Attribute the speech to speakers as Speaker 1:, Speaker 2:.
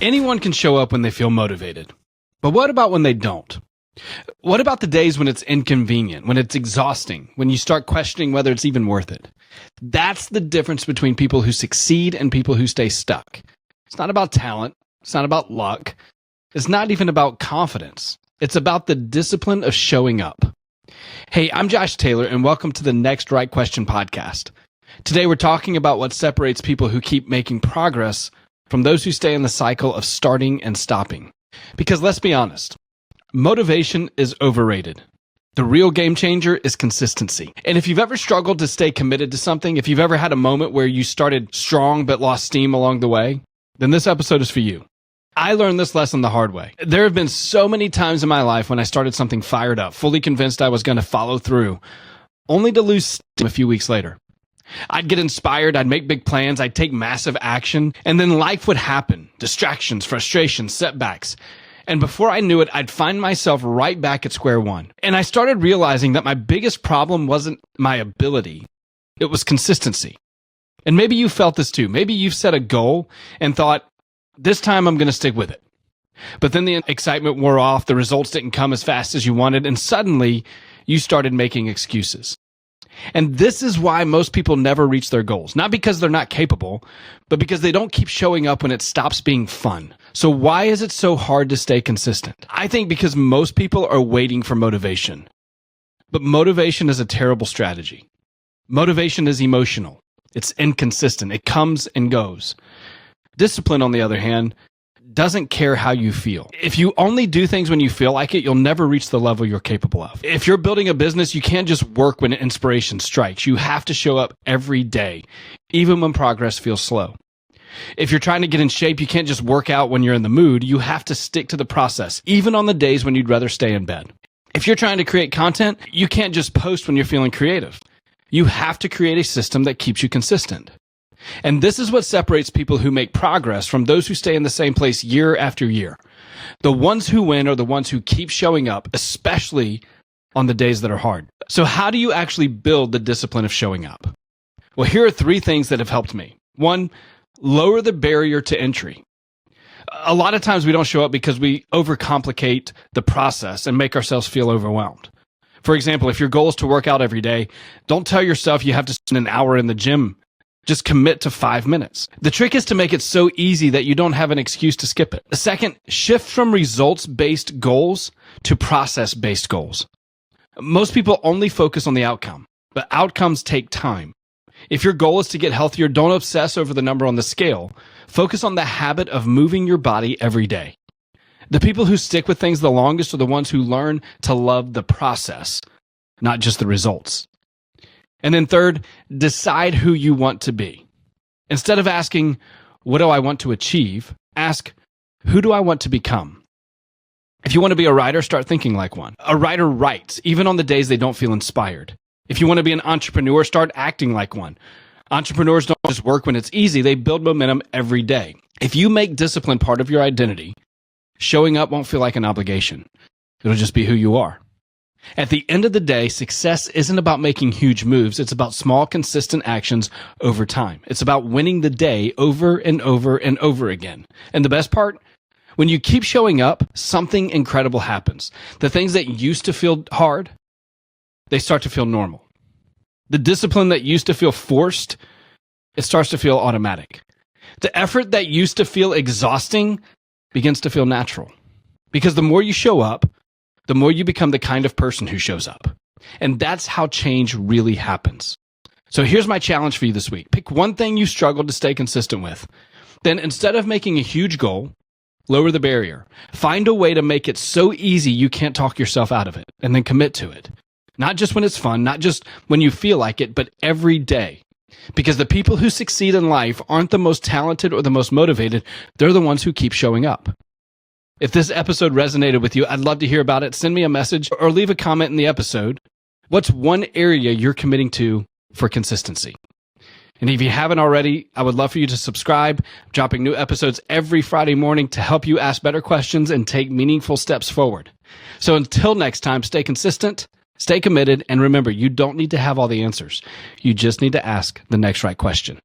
Speaker 1: Anyone can show up when they feel motivated. But what about when they don't? What about the days when it's inconvenient, when it's exhausting, when you start questioning whether it's even worth it? That's the difference between people who succeed and people who stay stuck. It's not about talent. It's not about luck. It's not even about confidence. It's about the discipline of showing up. Hey, I'm Josh Taylor, and welcome to the Next Right Question podcast. Today, we're talking about what separates people who keep making progress from those who stay in the cycle of starting and stopping. Because let's be honest, motivation is overrated. The real game changer is consistency. And if you've ever struggled to stay committed to something, if you've ever had a moment where you started strong but lost steam along the way, then this episode is for you. I learned this lesson the hard way. There have been so many times in my life when I started something fired up, fully convinced I was going to follow through, only to lose steam a few weeks later. I'd get inspired, I'd make big plans, I'd take massive action, and then life would happen. Distractions, frustrations, setbacks. And before I knew it, I'd find myself right back at square one. And I started realizing that my biggest problem wasn't my ability, it was consistency. And maybe you felt this too. Maybe you've set a goal and thought, this time I'm going to stick with it. But then the excitement wore off, the results didn't come as fast as you wanted, and suddenly you started making excuses. And this is why most people never reach their goals. Not because they're not capable, but because they don't keep showing up when it stops being fun. So why is it so hard to stay consistent? I think because most people are waiting for motivation. But motivation is a terrible strategy. Motivation is emotional. It's inconsistent. It comes and goes. Discipline, on the other hand, doesn't care how you feel. If you only do things when you feel like it, you'll never reach the level you're capable of. If you're building a business, you can't just work when inspiration strikes. You have to show up every day, even when progress feels slow. If you're trying to get in shape, you can't just work out when you're in the mood. You have to stick to the process, even on the days when you'd rather stay in bed. If you're trying to create content, you can't just post when you're feeling creative. You have to create a system that keeps you consistent. And this is what separates people who make progress from those who stay in the same place year after year. The ones who win are the ones who keep showing up, especially on the days that are hard. So how do you actually build the discipline of showing up? Well, here are 3 things that have helped me. 1, lower the barrier to entry. A lot of times we don't show up because we overcomplicate the process and make ourselves feel overwhelmed. For example, if your goal is to work out every day, don't tell yourself you have to spend an hour in the gym. Just commit to 5 minutes. The trick is to make it so easy that you don't have an excuse to skip it. Second, shift from results-based goals to process-based goals. Most people only focus on the outcome, but outcomes take time. If your goal is to get healthier, don't obsess over the number on the scale. Focus on the habit of moving your body every day. The people who stick with things the longest are the ones who learn to love the process, not just the results. And then third, decide who you want to be. Instead of asking, what do I want to achieve? Ask, who do I want to become? If you want to be a writer, start thinking like one. A writer writes, even on the days they don't feel inspired. If you want to be an entrepreneur, start acting like one. Entrepreneurs don't just work when it's easy, they build momentum every day. If you make discipline part of your identity, showing up won't feel like an obligation. It'll just be who you are. At the end of the day, success isn't about making huge moves. It's about small, consistent actions over time. It's about winning the day over and over and over again. And the best part, when you keep showing up, something incredible happens. The things that used to feel hard, they start to feel normal. The discipline that used to feel forced, it starts to feel automatic. The effort that used to feel exhausting begins to feel natural. Because the more you show up, the more you become the kind of person who shows up. And that's how change really happens. So here's my challenge for you this week. Pick one thing you struggle to stay consistent with. Then instead of making a huge goal, lower the barrier. Find a way to make it so easy you can't talk yourself out of it, and then commit to it. Not just when it's fun, not just when you feel like it, but every day. Because the people who succeed in life aren't the most talented or the most motivated. They're the ones who keep showing up. If this episode resonated with you, I'd love to hear about it. Send me a message or leave a comment in the episode. What's one area you're committing to for consistency? And if you haven't already, I would love for you to subscribe. I'm dropping new episodes every Friday morning to help you ask better questions and take meaningful steps forward. So until next time, stay consistent, stay committed, and remember, you don't need to have all the answers. You just need to ask the next right question.